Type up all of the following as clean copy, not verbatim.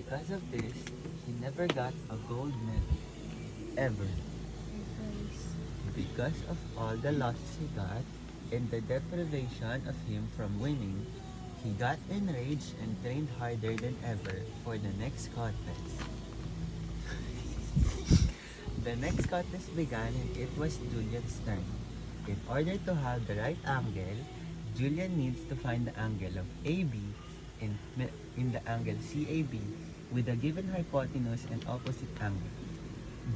because of this, he never got a gold medal. Ever. Because of all the losses he got and the deprivation of him from winning, he got enraged and trained harder than ever for the next contest. The next contest began and it was Julian's turn. In order to have the right angle, Julian needs to find the angle of AB in the angle CAB with a given hypotenuse and opposite angle.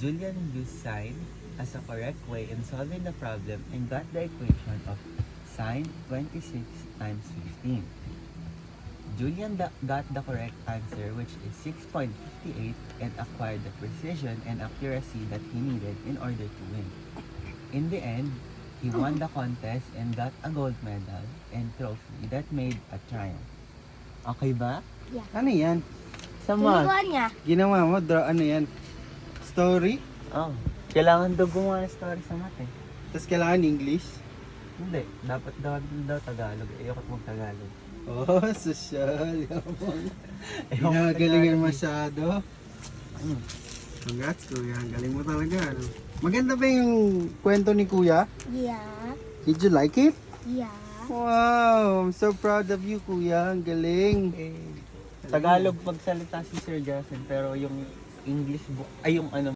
Julian used sine as a correct way in solving the problem and got the equation of sine 26 times 15. Julian got the correct answer, which is 6.58, and acquired the precision and accuracy that he needed in order to win. In the end, he won the contest and got a gold medal and trophy that made a triumph. Okay ba? Ano yan? Sa Ginagawa math? niya. Ginawa mo? Ano yan? Story? Oh, kailangan daw gumawa ng story sa math eh. Tapos kailangan English? Hindi, dapat daw Tagalog. Ayoko mag-Tagalog. Oh, social. Yabang. Ayoko Ginagalingan mag-Tagalog eh. masyado. Mm. Congrats, kuya. Ang galing mo talaga. Ano? Maganda ba yung kwento ni kuya? Yeah. Did you like it? Yeah. Wow! I'm so proud of you, kuya. Ang galing. Eh, Tagalog magsalita si Sir Justin pero yung English book ay yung ano